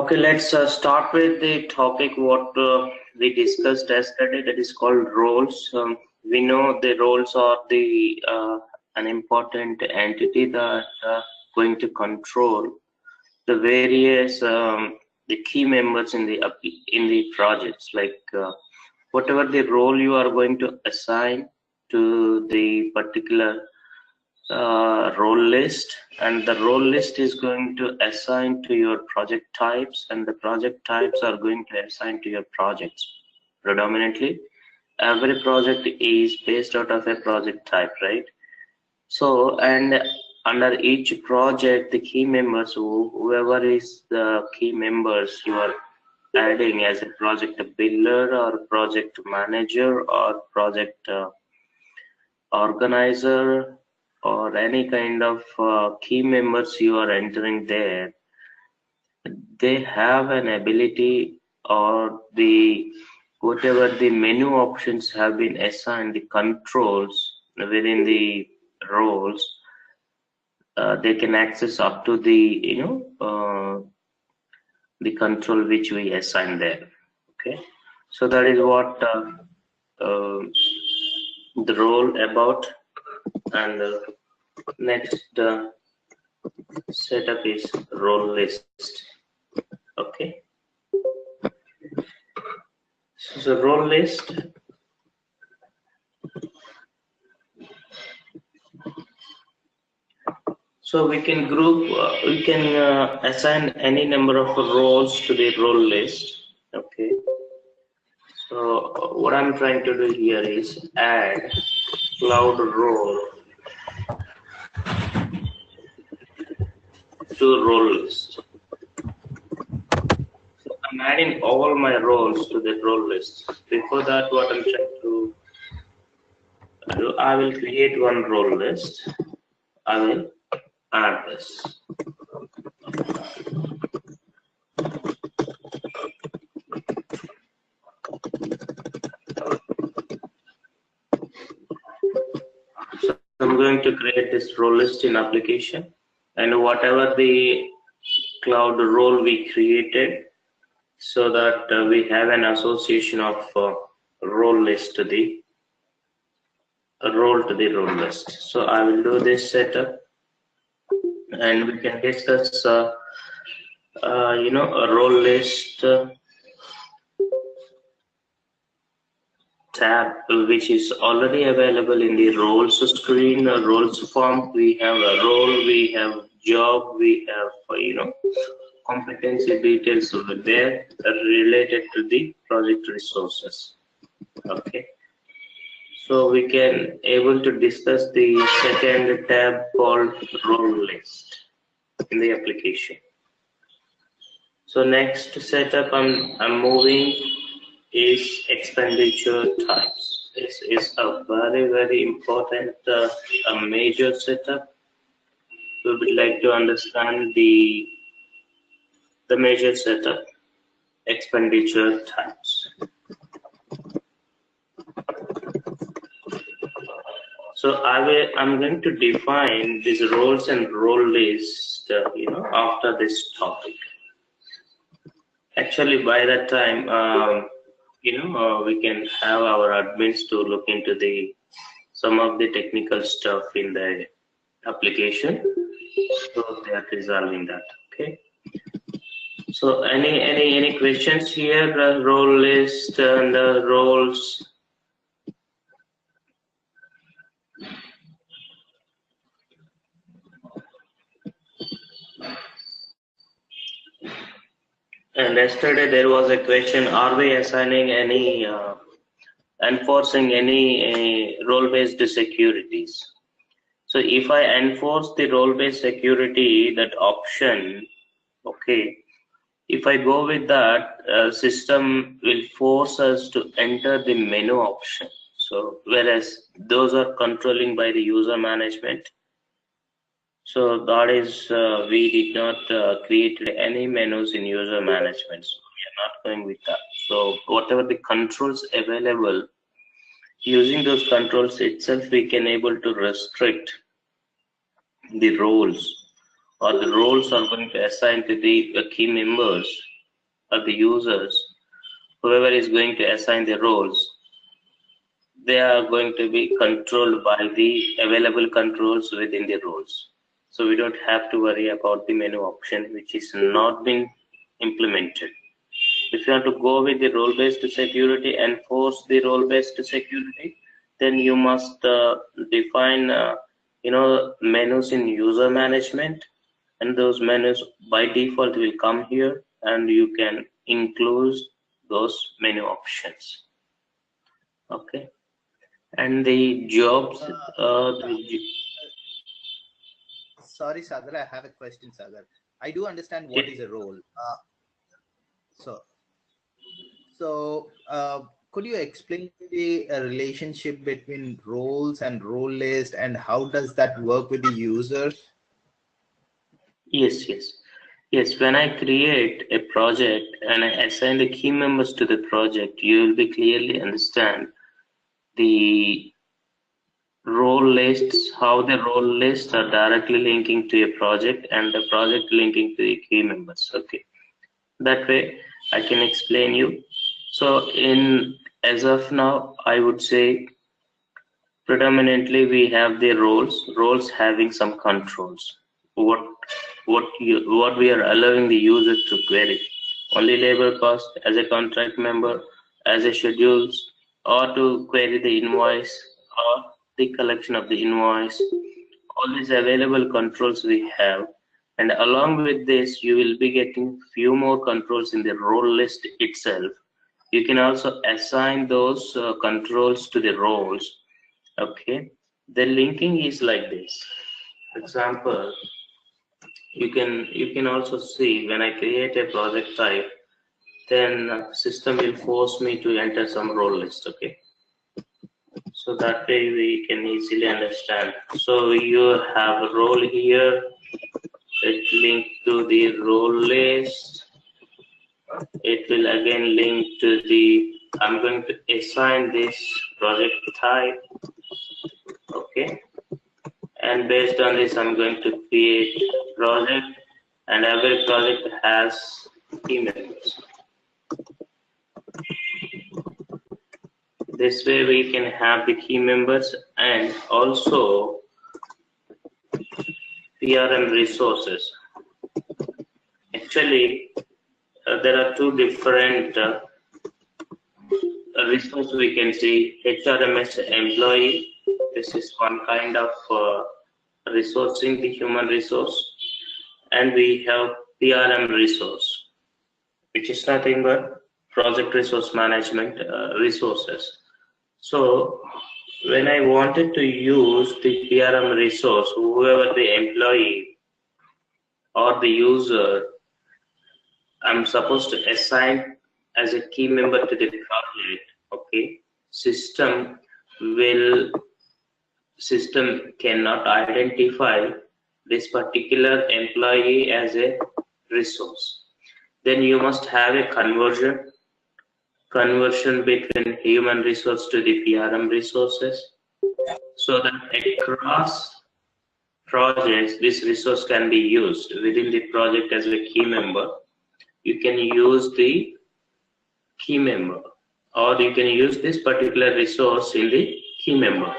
Okay, let's start with the topic what we discussed yesterday, that is called roles. We know the roles are the an important entity that going to control the various the key members in the projects. Like whatever the role you are going to assign to the particular role list, and the role list is going to assign to your project types, and the project types are going to assign to your projects. Predominantly every project is based out of a project type, right? So, and under each project the key members, whoever is the key members you are adding as a project builder or project manager or project organizer, or any kind of key members you are entering there, they have an ability, or the whatever the menu options have been assigned, the controls within the roles, they can access up to the the control which we assign there. Okay, so that is what the role about. And next setup is role list. Okay, so role list, so we can group we can assign any number of roles to the role list. Okay, so what I'm trying to do here is add cloud role to role list. So I'm adding all my roles to the role list. Before that, what I'm trying to do, I will create one role list. I will add this. So I'm going to create this role list in application, and whatever the cloud role we created, so that we have an association of role list to the role list. So I will do this setup, and we can discuss a role list tab, which is already available in the roles screen, roles form. We have a role, we have job, we have competency details over there related to the project resources. Okay, so we can able to discuss the second tab called role list in the application. So next setup I'm moving is expenditure types. This is a very important a major setup. We would like to understand the major setup, expenditure types. So I'm going to define these roles and role list after this topic. Actually, by that time we can have our admins to look into some of the technical stuff in the application, so they are resolving that. Okay, so any questions here? Role list and roles. And yesterday there was a question: are we assigning any enforcing any role-based securities? So if I enforce the role-based security, that option, okay, if I go with that, system will force us to enter the menu option. So whereas those are controlling by the user management, so that is we did not create any menus in user management, so we are not going with that. So whatever the controls available, using those controls itself, we can able to restrict the roles, or the roles are going to assign to the key members or the users, whoever is going to assign the roles, they are going to be controlled by the available controls within the roles. So we don't have to worry about the menu option which is not been implemented. If you want to go with the role-based security, enforce the role-based security, then you must define menus in user management, and those menus by default will come here, and you can include those menu options. Okay, and the jobs. Sorry, Sagar, I have a question, Sagar. I do understand what is a role. Could you explain the relationship between roles and role list, and how does that work with the users? Yes. When I create a project and I assign the key members to the project, you will be clearly understand the role lists, how the role lists are directly linking to a project and the project linking to the key members. Okay, that way I can explain you. So as of now, I would say predominantly we have the roles having some controls. What we are allowing the user to query: only labor cost, as a contract member, as a schedules, or to query the invoice or the collection of the invoice. All these available controls we have, and along with this you will be getting few more controls in the role list itself. You can also assign those controls to the roles. Okay, the linking is like this. For example, you can also see when I create a project type, then system will force me to enter some role list. Okay, so that way we can easily understand. So you have a role here, it link to the role list. It will again link to the, I'm going to assign this project type. Okay, and based on this I'm going to create project, and every project has key members. This way we can have the key members and also PRM resources. Actually, there are two different resources we can see. HRMS employee, this is one kind of resourcing the human resource, and we have PRM resource, which is nothing but project resource management resources. So when I wanted to use the PRM resource, whoever the employee or the user, I'm supposed to assign as a key member to the project. Okay, system cannot identify this particular employee as a resource. Then you must have a conversion between human resource to the PRM resources, so that across projects this resource can be used within the project as a key member. You can use the key member, or you can use this particular resource in the key member.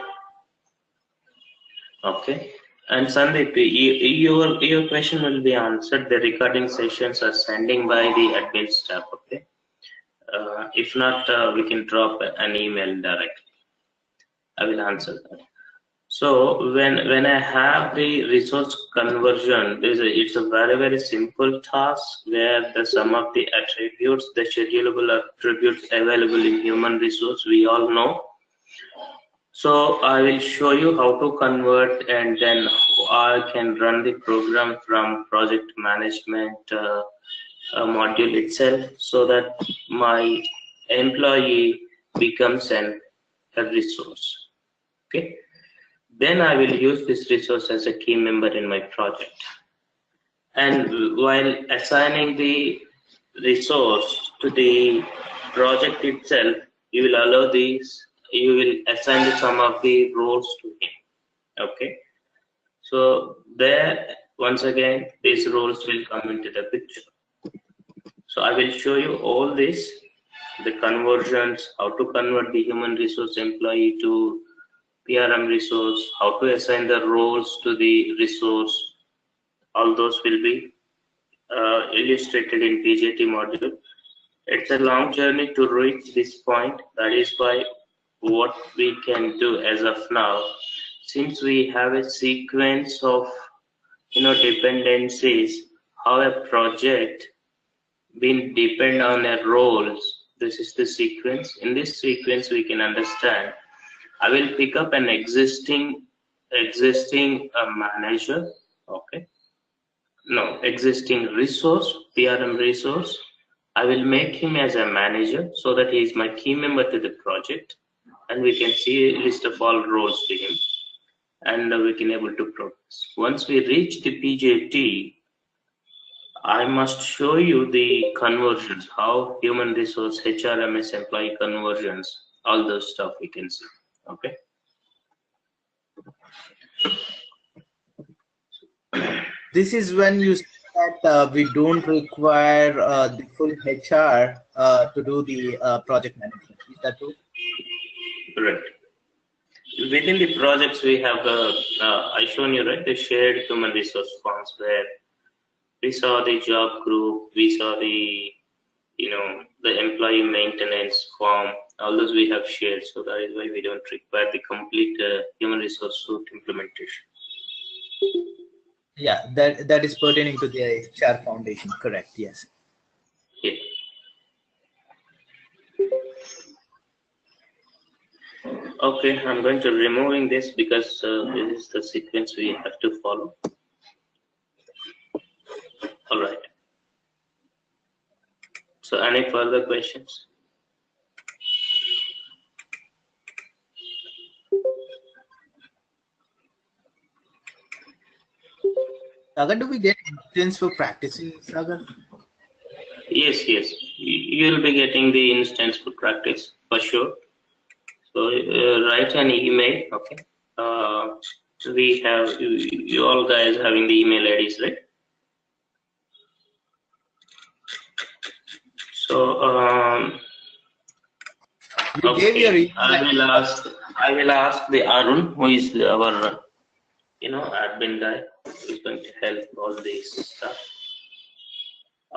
Okay, and Sandeep, your question will be answered. The recording sessions are sending by the admin staff. Okay, if not, we can drop an email directly. I will answer that. So when I have the resource conversion, it's a very simple task where the sum of the attributes, the schedulable attributes available in human resource, we all know. So I will show you how to convert, and then I can run the program from project management module itself, so that my employee becomes a resource. Okay, then I will use this resource as a key member in my project. And while assigning the resource to the project itself, you will allow these, you will assign some of the roles to him. Okay, so there once again these roles will come into the picture. So I will show you all this, the conversions, how to convert the human resource employee to PRM resource, how to assign the roles to the resource. All those will be illustrated in PJT module. It's a long journey to reach this point. That is why what we can do as of now, since we have a sequence of dependencies, how a project being depend on a roles. This is the sequence. In this sequence, we can understand. I will pick up an existing manager. Okay. No, existing resource, PRM resource. I will make him as a manager so that he is my key member to the project, and we can see a list of all roles to him, and we can able to progress. Once we reach the PJT, I must show you the conversions, how human resource, HRMS employee conversions, all those stuff we can see. Okay. This is when you say that we don't require the full HR to do the project management. Is that true? Right. Within the projects, we have I shown you, right, the shared human resource forms where we saw the job group, we saw the the employee maintenance form. All those we have shared, so that is why we don't require the complete human resource suite implementation. Yeah, that is pertaining to the HR foundation. Correct. Yes. Yeah. Okay, I'm going to removing this because this is the sequence we have to follow. All right. So, any further questions? Sagar, do we get instance for practicing, Sagar? Yes. You'll be getting the instance for practice for sure. So write an email. Okay. So we have you all guys having the email IDs, right? So okay. I will ask the Arun, who is our admin guy, who is going to help all this stuff.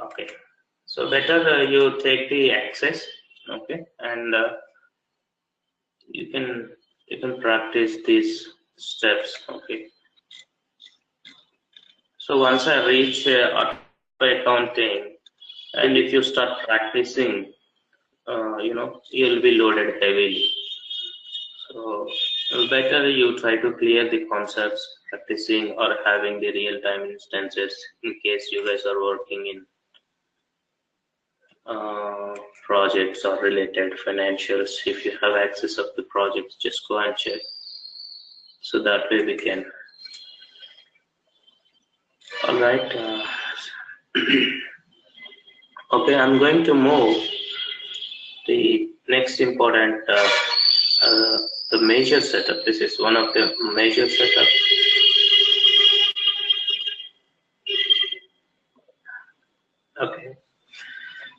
Okay. So better you take the access, okay, and you can practice these steps, okay. So once I reach accounting, and if you start practicing, you'll be loaded heavily. So better you try to clear the concepts, practicing or having the real-time instances in case you guys are working in projects or related financials. If you have access of the projects, just go and check. So that way we can. All right. Okay, I'm going to move the next important, the measure setup. This is one of the measure setup. Okay.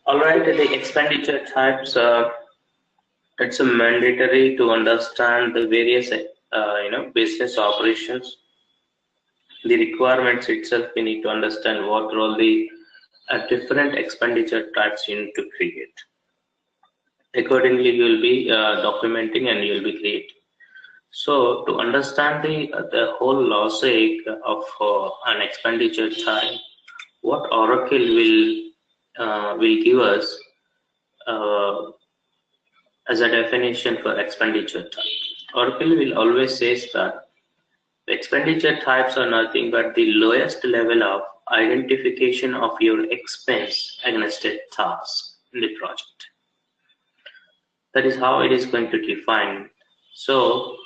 All right, the expenditure types. It's a mandatory to understand the various, business operations. The requirements itself, we need to understand what role the different expenditure types you need to create. Accordingly, you will be documenting and you will be creating. So to understand the whole logic of an expenditure type, what Oracle will give us as a definition for expenditure type. Oracle will always says that the expenditure types are nothing but the lowest level of identification of your expense against a task in the project. That is how it is going to define. So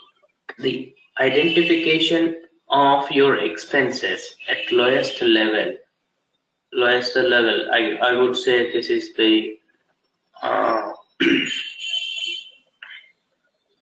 the identification of your expenses at lowest level, I would say this is the